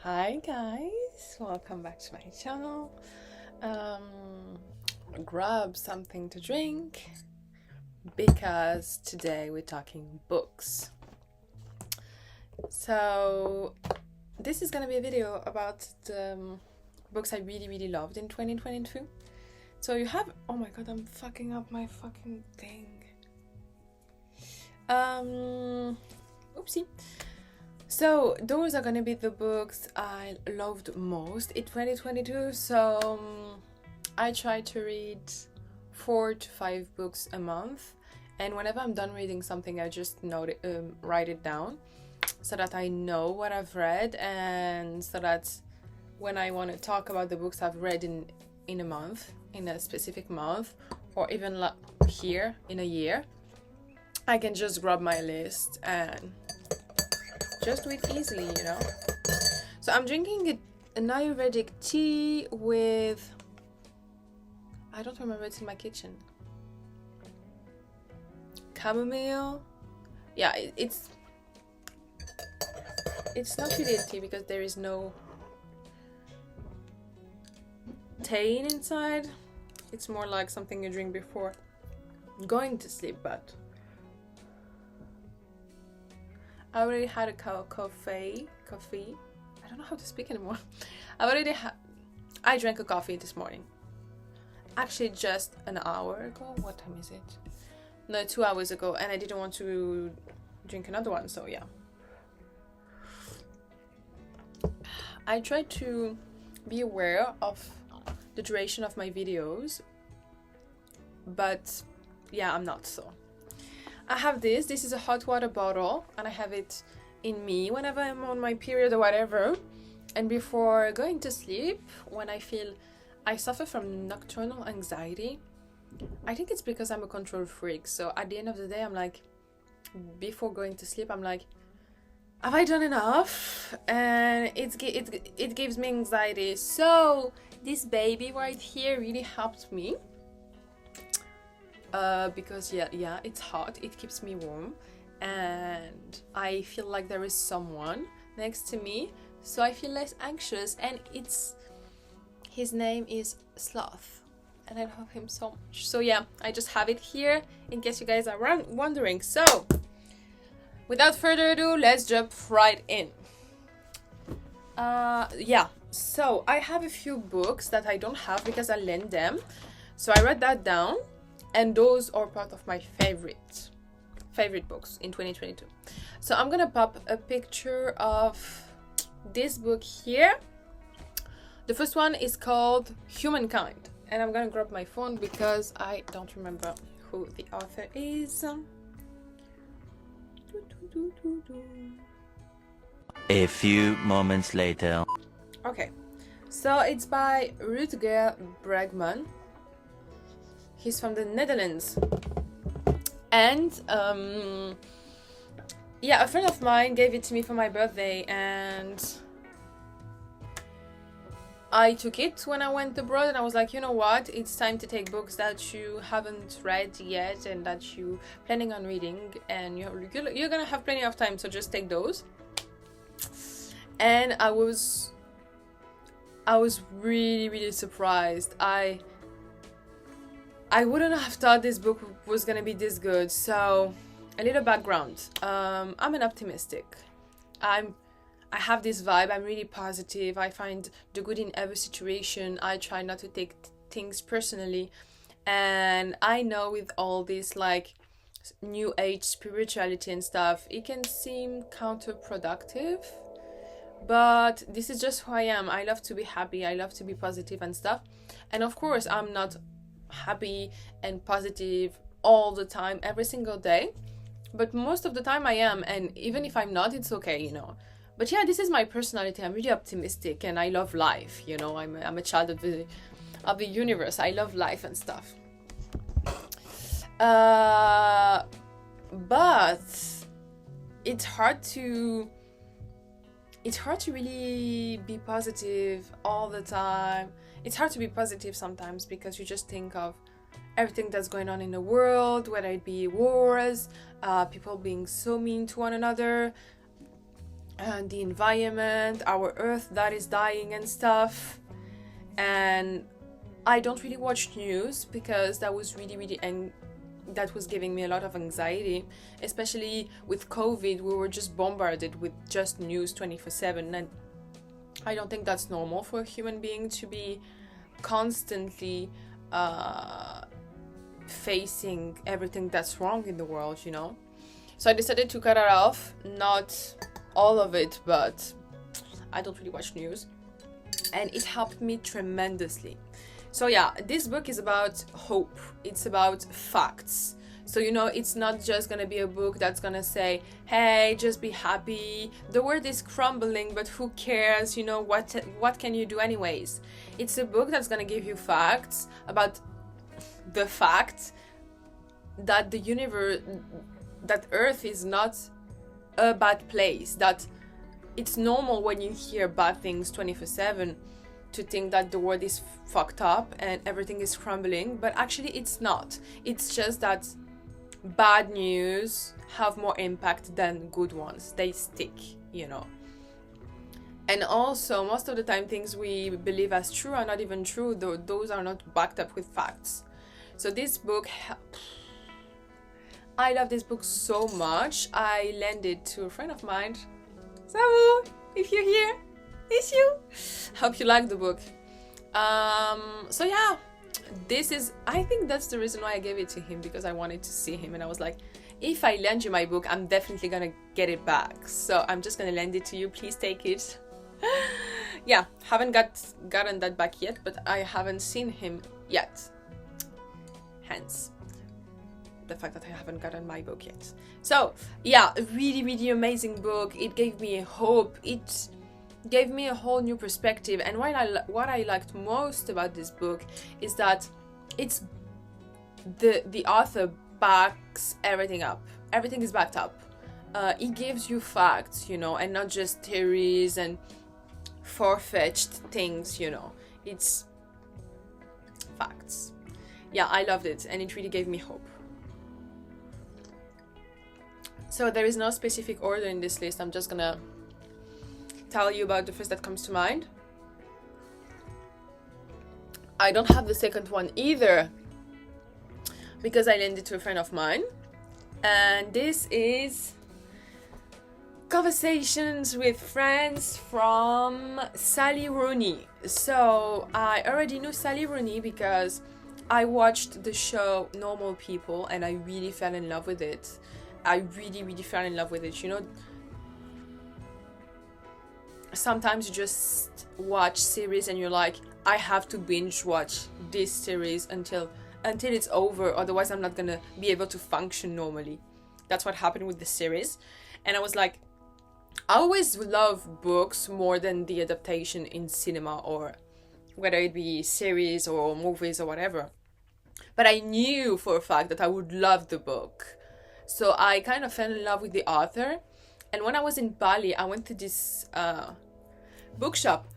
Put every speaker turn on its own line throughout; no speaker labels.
Hi guys, welcome back to my channel. Grab something to drink because today we're talking books. So this is gonna be a video about the books I really loved in 2022. So you have, oh my god, I'm fucking up my fucking thing. Oopsie. So those are gonna be the books I loved most in 2022. So I try to read 4 to 5 books a month, and whenever I'm done reading something, I just write it down so that I know what I've read, and so that when I want to talk about the books I've read in a month, in a specific month, or even here in a year, I can just grab my list and just do it easily, you know. So I'm drinking an Ayurvedic tea with, I don't remember, it's in my kitchen, chamomile. Yeah, it's not really a tea because there is no thein inside. It's more like something you drink before going to sleep, but I already had a coffee. I don't know how to speak anymore. I drank a coffee this morning. Actually, just an hour ago. What time is it? No, 2 hours ago, and I didn't want to drink another one, so yeah. I try to be aware of the duration of my videos, but yeah, I'm not so. I have this is a hot water bottle, and I have it in me whenever I'm on my period or whatever, and before going to sleep, when I suffer from nocturnal anxiety. I think it's because I'm a control freak, so at the end of the day I'm like, before going to sleep I'm like, have I done enough? And it gives me anxiety. So this baby right here really helped me. Because yeah, it's hot, it keeps me warm, and I feel like there is someone next to me, so I feel less anxious, and his name is Sloth, and I love him so much. So yeah, I just have it here in case you guys are wondering. So without further ado, let's jump right in. Yeah, so I have a few books that I don't have because I lent them, so I wrote that down. And those are part of my favorite books in 2022. So I'm gonna pop a picture of this book here. The first one is called Humankind, and I'm gonna grab my phone because I don't remember who the author is.
A few moments later.
Okay, so it's by Rutger Bremen. He's from the Netherlands, and yeah, a friend of mine gave it to me for my birthday, and I took it when I went abroad, and I was like, you know what, it's time to take books that you haven't read yet and that you're planning on reading, and you're gonna have plenty of time, so just take those. And I was really surprised. I wouldn't have thought this book was gonna be this good. So, a little background. I'm an optimistic. I have this vibe. I'm really positive. I find the good in every situation. I try not to take things personally. And I know with all this like new age spirituality and stuff, it can seem counterproductive. But this is just who I am. I love to be happy. I love to be positive and stuff. And of course, I'm not happy and positive all the time, every single day, but most of the time I am, and even if I'm not, it's okay, you know. But yeah, this is my personality. I'm really optimistic, and I love life, you know. I'm a child of the universe. I love life and stuff. But it's hard to really be positive all the time. It's hard to be positive sometimes because you just think of everything that's going on in the world, whether it be wars, people being so mean to one another, and the environment, our earth that is dying and stuff. And I don't really watch news because that was that was giving me a lot of anxiety, especially with COVID. We were just bombarded with just news 24/7, and I don't think that's normal for a human being to be constantly facing everything that's wrong in the world, you know. So I decided to cut it off, not all of it, but I don't really watch news, and it helped me tremendously. So yeah, this book is about hope. It's about facts. So, you know, it's not just gonna be a book that's gonna say, hey, just be happy, the world is crumbling, but who cares, you know, what can you do anyways? It's a book that's gonna give you facts about the fact that the universe, that Earth is not a bad place, that it's normal when you hear bad things 24/7 to think that the world is fucked up and everything is crumbling, but actually it's not. It's just that bad news have more impact than good ones. They stick, you know. And also, most of the time, things we believe as true are not even true, though those are not backed up with facts. So this book, I love this book so much. I lent it to a friend of mine. Samu, if you're here, it's you. Hope you like the book. So yeah, I think that's the reason why I gave it to him, because I wanted to see him, and I was like, if I lend you my book, I'm definitely gonna get it back. So I'm just gonna lend it to you. Please take it. Yeah, haven't gotten that back yet, but I haven't seen him yet. Hence the fact that I haven't gotten my book yet. So yeah, a really, really amazing book. It gave me hope. It gave me a whole new perspective. And what I liked most about this book is that it's the author backs everything up. Everything is backed up. It gives you facts, you know, and not just theories and far-fetched things, you know. It's facts. Yeah, I loved it, and it really gave me hope. So there is no specific order in this list. I'm just gonna tell you about the first that comes to mind. I don't have the second one either, because I lent it to a friend of mine. And this is Conversations with Friends from Sally Rooney. So I already knew Sally Rooney because I watched the show Normal People, and I really fell in love with it. I really, really fell in love with it. You know, sometimes you just watch series and you're like, I have to binge watch this series until it's over, otherwise I'm not gonna be able to function normally. That's what happened with the series. And I was like, I always love books more than the adaptation in cinema, or whether it be series or movies or whatever. But I knew for a fact that I would love the book. So I kind of fell in love with the author. And when I was in Bali, I went to this bookshop,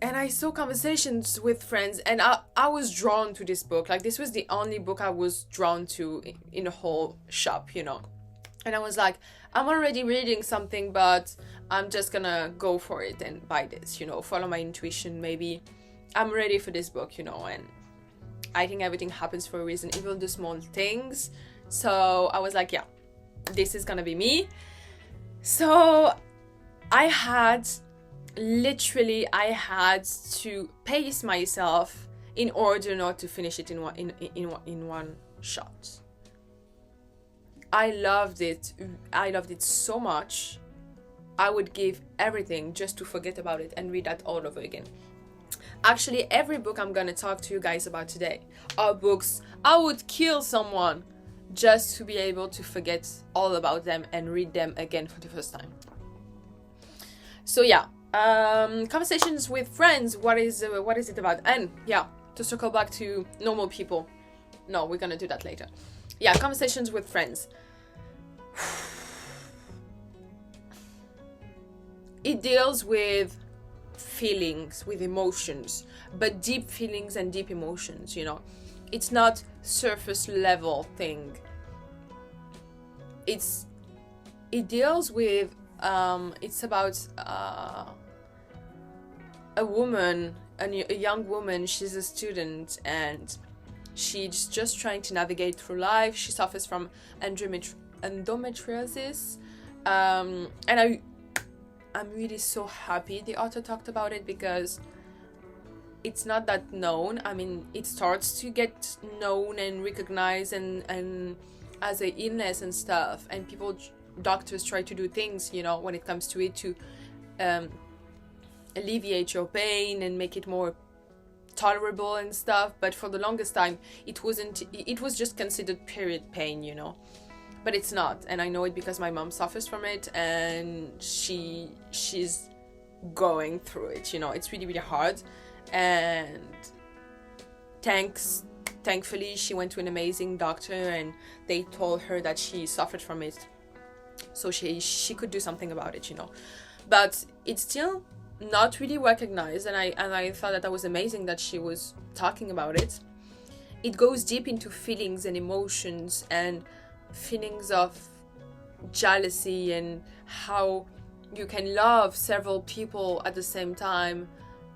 and I saw Conversations with Friends, and I was drawn to this book. Like, this was the only book I was drawn to in the whole shop, you know. And I was like, I'm already reading something, but I'm just gonna go for it and buy this, you know, follow my intuition. Maybe I'm ready for this book, you know. And I think everything happens for a reason, even the small things. So I was like, yeah, this is gonna be me. So I had to pace myself in order not to finish it in one shot. I loved it so much. I would give everything just to forget about it and read that all over again. Actually, every book I'm gonna talk to you guys about today are books I would kill someone just to be able to forget all about them and read them again for the first time. So yeah, Conversations with Friends, what is it about? And yeah, to circle back to Normal People. No, we're gonna do that later. Yeah, Conversations with Friends. It deals with feelings, with emotions, but deep feelings and deep emotions, you know. It's not surface level thing. It deals with It's about a woman, a young woman. She's a student, and she's just trying to navigate through life. She suffers from endometriosis, and I'm really so happy the author talked about it, because it's not that known. I mean, it starts to get known and recognized and as a illness and stuff, and doctors try to do things, you know, when it comes to it, to alleviate your pain and make it more tolerable and stuff. But for the longest time, it was just considered period pain, you know. But it's not, and I know it because my mom suffers from it, and she's going through it, you know. It's really, really hard, and thankfully she went to an amazing doctor, and they told her that she suffered from it, so she could do something about it, you know. But it's still not really recognized, and I thought that was amazing that she was talking about it. It goes deep into feelings and emotions, and feelings of jealousy, and how you can love several people at the same time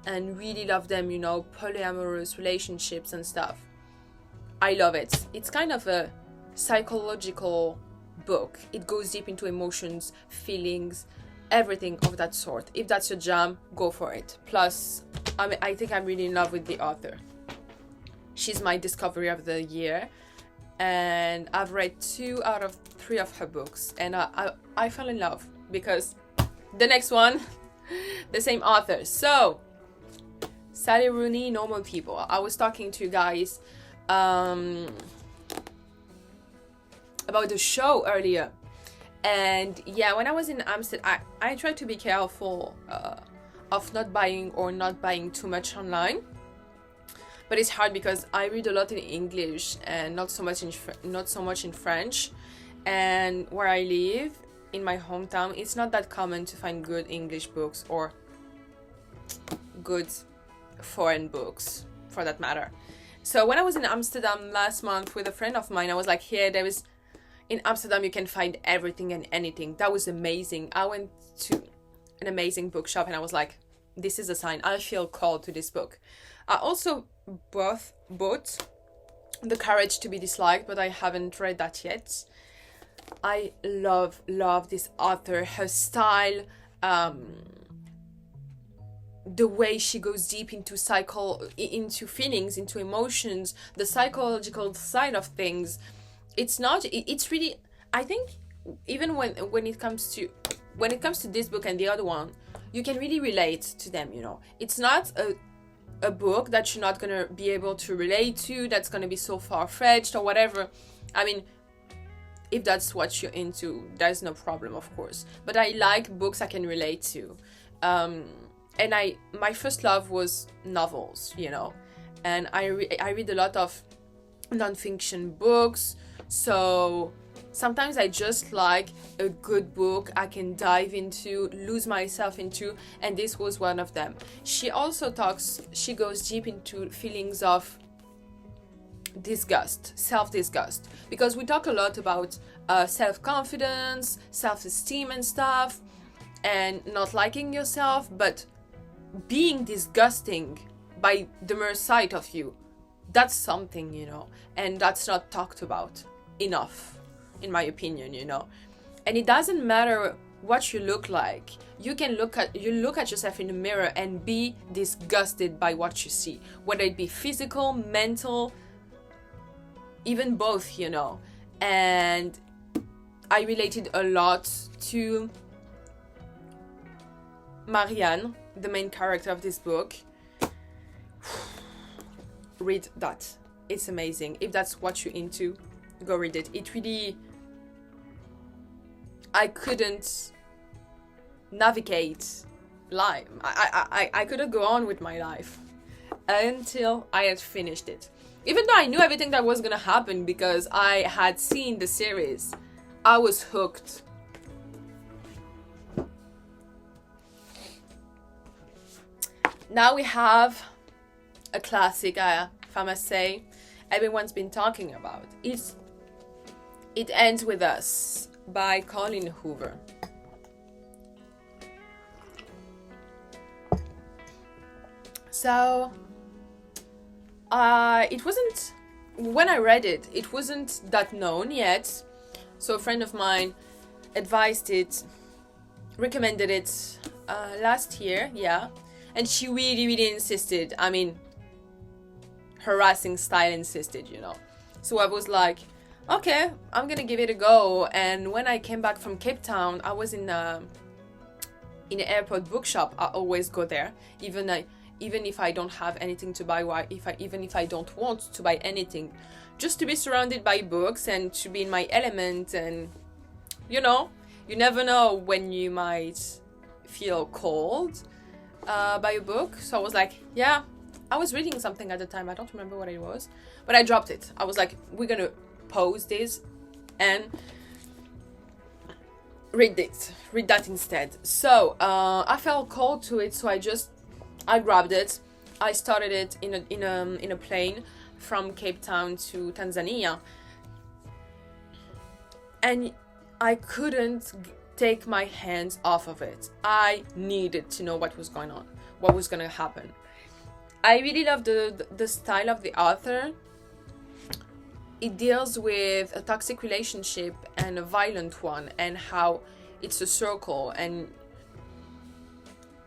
and really love them, you know, polyamorous relationships and stuff. I love it. It's kind of a psychological book. It goes deep into emotions, feelings, everything of that sort. If that's your jam, go for it. Plus, I think I'm really in love with the author. She's my discovery of the year, and I've read 2 out of 3 of her books, and I fell in love, because the next one, the same author. So, Sally Rooney, Normal People. I was talking to you guys about the show earlier, and yeah, when I was in Amsterdam, I tried to be careful of not buying too much online. But it's hard because I read a lot in English and not so much in French. And where I live, in my hometown, it's not that common to find good English books or good foreign books, for that matter. So when I was in Amsterdam last month with a friend of mine, I was like, here, in Amsterdam you can find everything and anything. That was amazing. I went to an amazing bookshop, and I was like, this is a sign. I feel called to this book. I also bought The Courage to be Disliked, but I haven't read that yet. I love this author, her style, the way she goes deep into feelings, into emotions, the psychological side of things. It's really, I think, even when it comes to this book and the other one, you can really relate to them, you know. It's not a book that you're not gonna be able to relate to, that's gonna be so far-fetched or whatever. I mean, if that's what you're into, there's no problem, of course. But I like books I can relate to. And my first love was novels, you know. And I read a lot of non-fiction books, so sometimes I just like a good book I can dive into, lose myself into, and this was one of them. She goes deep into feelings of self-disgust, because we talk a lot about self-confidence, self-esteem and stuff, and not liking yourself, but being disgusting by the mere sight of you, that's something, you know, and that's not talked about enough, in my opinion, you know. And it doesn't matter what you look like. You look at yourself in the mirror and be disgusted by what you see, whether it be physical, mental, even both, you know. And I related a lot to María, the main character of this book. Read that. It's amazing. If that's what you're into, go read it. It really... I couldn't navigate life. I couldn't go on with my life until I had finished it. Even though I knew everything that was gonna happen because I had seen the series, I was hooked. Now we have a classic, if I must say, everyone's been talking about. It Ends With Us by Colleen Hoover. So it wasn't, when I read it, it wasn't that known yet. So a friend of mine advised it, recommended it last year, yeah. And she really, really insisted. I mean, harassing style insisted, you know. So I was like, okay, I'm gonna give it a go. And when I came back from Cape Town, I was in the airport bookshop. I always go there, even if I don't have anything to buy, even if I don't want to buy anything, just to be surrounded by books and to be in my element. And you know, you never know when you might feel called by a book. So I was like, yeah, I was reading something at the time, I don't remember what it was, but I dropped it. I was like, we're gonna pause this and read that instead. So I felt called to it, so I grabbed it. I started it in a plane from Cape Town to Tanzania, and I couldn't take my hands off of it. I needed to know what was going on, what was gonna happen. I really love the style of the author. It deals with a toxic relationship and a violent one, and how it's a circle. And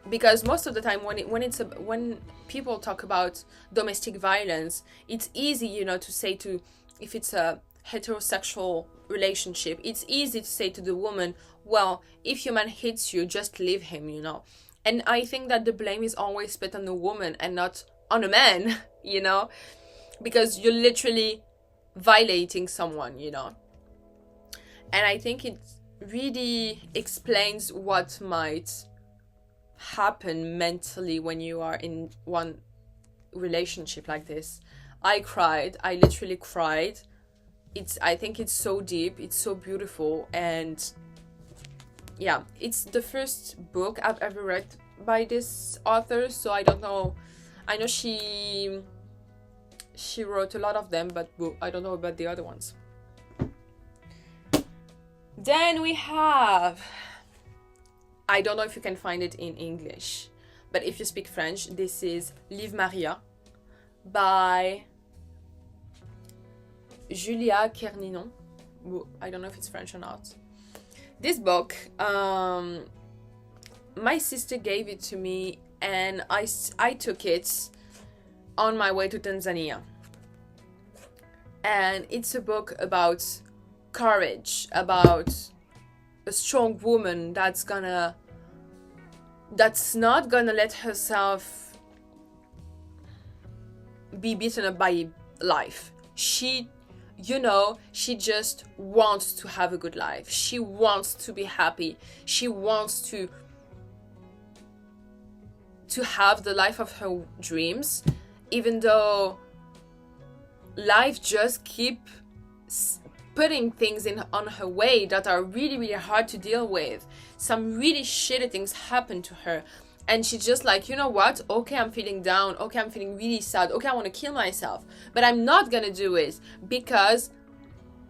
because most of the time when people talk about domestic violence, it's easy, you know, to say to, if it's a heterosexual relationship, it's easy to say to the woman, well, if your man hits you, just leave him, you know. And I think that the blame is always put on the woman and not on a man, you know, because you're literally violating someone, you know. And I think it really explains what might happen mentally when you are in one relationship like this. I literally cried. I think it's so deep, it's so beautiful, and yeah, it's the first book I've ever read by this author, so I don't know. I know she wrote a lot of them, but I don't know about the other ones. Then we have, I don't know if you can find it in English, but if you speak French, this is Livre María by Julia Kerninon. I don't know if it's French or not. This book, my sister gave it to me, and I took it on my way to Tanzania. And it's a book about courage, about a strong woman that's not gonna let herself be beaten up by life. She just wants to have a good life. She wants to be happy. She wants to have the life of her dreams, even though life just keep putting things on her way that are really, really hard to deal with. Some really shitty things happen to her, and she's just like, you know what? Okay, I'm feeling down. Okay, I'm feeling really sad. Okay, I want to kill myself, but I'm not gonna do it because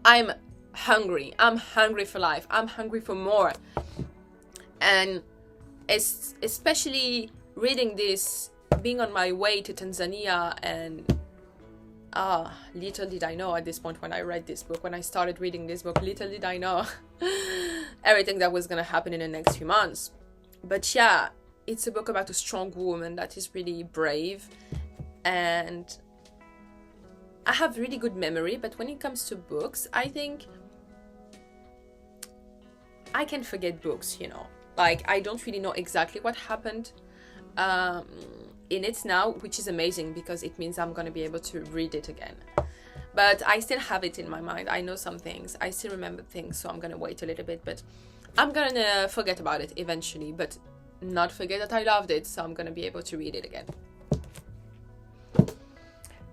I'm hungry. I'm hungry for life. I'm hungry for more. And especially reading this, being on my way to Tanzania, and little did I know at this point when I read this book, when I started reading this book, little did I know everything that was gonna happen in the next few months. But yeah, it's a book about a strong woman that is really brave, and I have really good memory, but when it comes to books, I think I can forget books, you know. Like, I don't really know exactly what happened in it now, which is amazing because it means I'm gonna be able to read it again. But I still have it in my mind. I know some things. I still remember things, so I'm gonna wait a little bit, but I'm gonna forget about it eventually, but not forget that I loved it, so I'm gonna be able to read it again.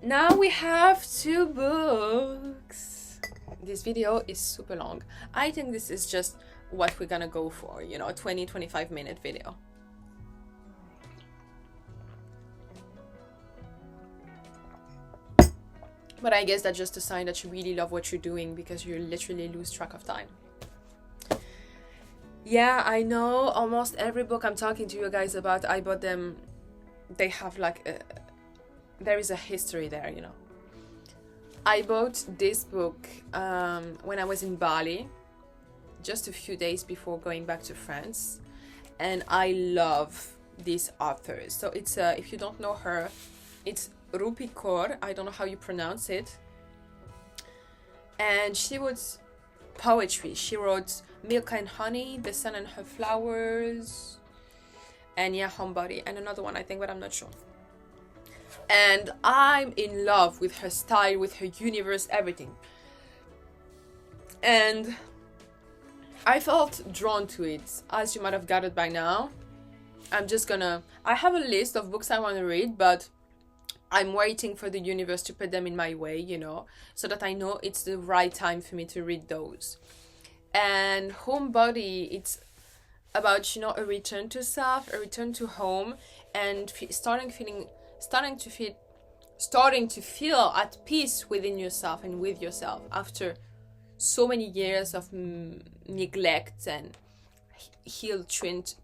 Now we have 2 books. This video is super long. I think this is just what we're gonna go for, you know, a 20-25 minute video. But I guess that's just a sign that you really love what you're doing, because you literally lose track of time. Yeah, I know almost every book I'm talking to you guys about, I bought them they have like there is a history there, you know. I bought this book when I was in Bali, just a few days before going back to France, and I love this author. So it's if you don't know her, it's Rupi Kaur. I don't know how you pronounce it. And she wrote poetry. She wrote Milk and Honey, The Sun and Her Flowers, and yeah, Homebody, and another one I think, but I'm not sure. And I'm in love with her style, with her universe, everything. And I felt drawn to it, as you might have gathered by now. I have a list of books I want to read, but I'm waiting for the universe to put them in my way, you know, so that I know it's the right time for me to read those. And Homebody, it's about, you know, a return to self, a return to home, and starting to feel at peace within yourself and with yourself after so many years of neglect and heal treatment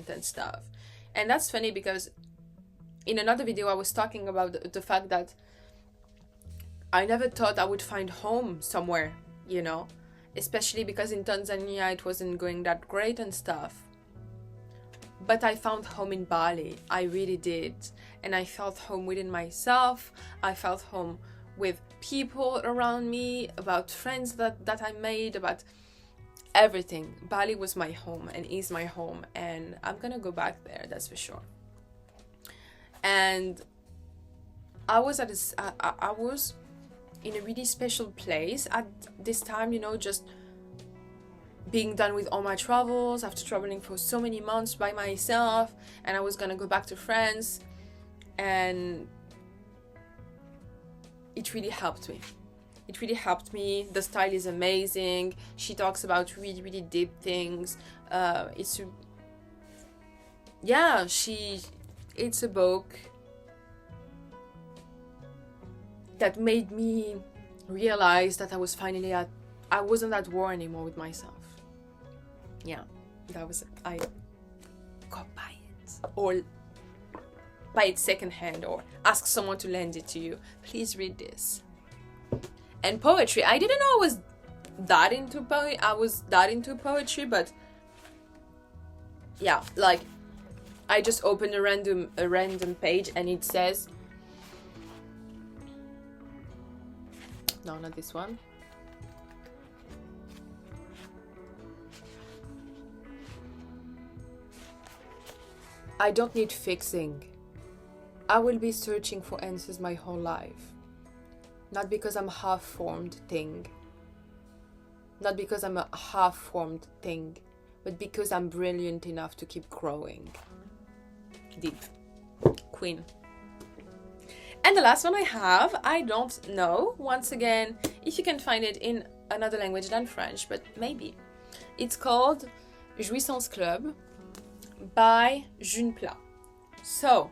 and stuff. And that's funny because in another video I was talking about the fact that I never thought I would find home somewhere, you know, especially because in Tanzania it wasn't going that great and stuff. But I found home in Bali. I really did. And I felt home within myself. I felt home with people around me, about friends that I made, about everything. Bali was my home and is my home. And I'm gonna go back there, that's for sure. And I was in a really special place at this time, you know, just being done with all my travels after traveling for so many months by myself, and I was gonna go back to France, and it really helped me. The style is amazing. She talks about really, really deep things. It's a book that made me realize that I wasn't at war anymore with myself. Yeah, that was it. I go buy it, or buy it secondhand, or ask someone to lend it to you. Please read this. And poetry, I didn't know I was that into poetry, but yeah, like I just opened a random page and it says, no, not this one. I don't need fixing. I will be searching for answers my whole life. Not because I'm a half-formed thing. Not because I'm a half-formed thing, but because I'm brilliant enough to keep growing. Deep. Queen. And the last one I have, I don't know, once again, if you can find it in another language than French, but maybe. It's called Jouissance Club by Jüne Pla. So,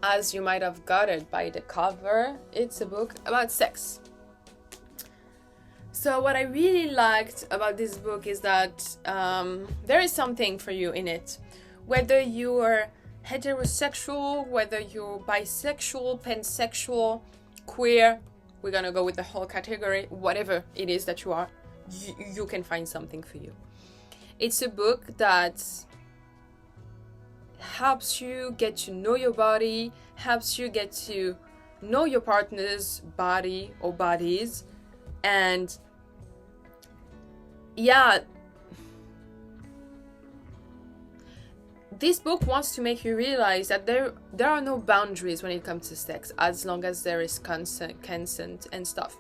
as you might have gathered by the cover, it's a book about sex. So what I really liked about this book is that there is something for you in it. Whether you're heterosexual, whether you're bisexual, pansexual, queer, we're gonna go with the whole category, whatever it is that you are, you can find something for you. It's a book that helps you get to know your body, helps you get to know your partner's body or bodies, and yeah, this book wants to make you realize that there are no boundaries when it comes to sex, as long as there is consent and stuff.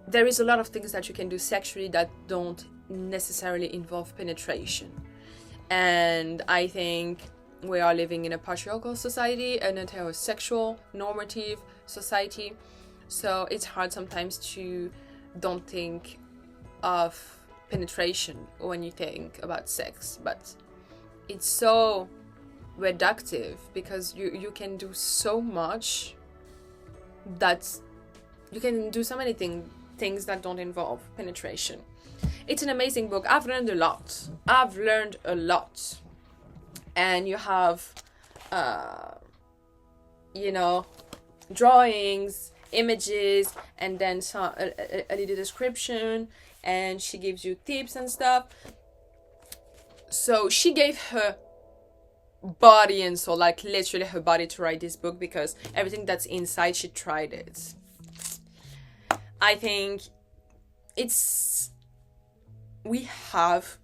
There is a lot of things that you can do sexually that don't necessarily involve penetration. And I think we are living in a patriarchal society, an heterosexual, normative society. So it's hard sometimes to don't think of penetration when you think about sex. But it's so reductive because you can do so much, that you can do so many things that don't involve penetration. It's an amazing book. I've learned a lot. and you have you know, drawings, images, and then some a little description, and she gives you tips and stuff. So she gave her body and soul, like literally her body, to write this book, because everything that's inside, she tried it. I think we have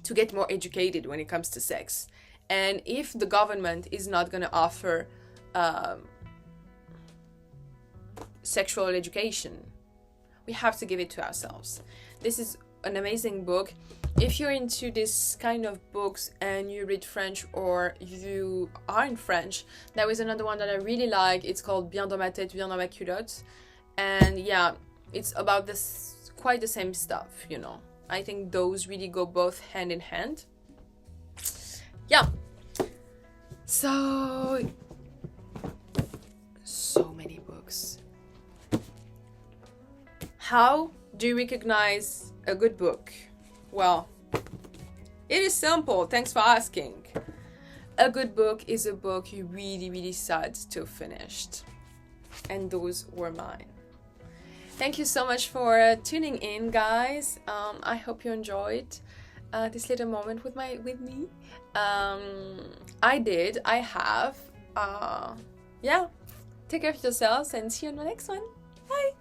to get more educated when it comes to sex. And if the government is not going to offer sexual education, we have to give it to ourselves. This is an amazing book. If you're into this kind of books and you read French, or you are in French, there is another one that I really like. It's called Bien dans ma tête, bien dans ma culotte. And yeah, it's about this, quite the same stuff, you know. I think those really go both hand in hand. Yeah. So many books. How do you recognize a good book? Well, it is simple. Thanks for asking. A good book is a book you really, really sad to finished. And those were mine. Thank you so much for tuning in, guys. I hope you enjoyed this little moment with me. I have. Yeah. Take care of yourselves and see you on the next one. Bye.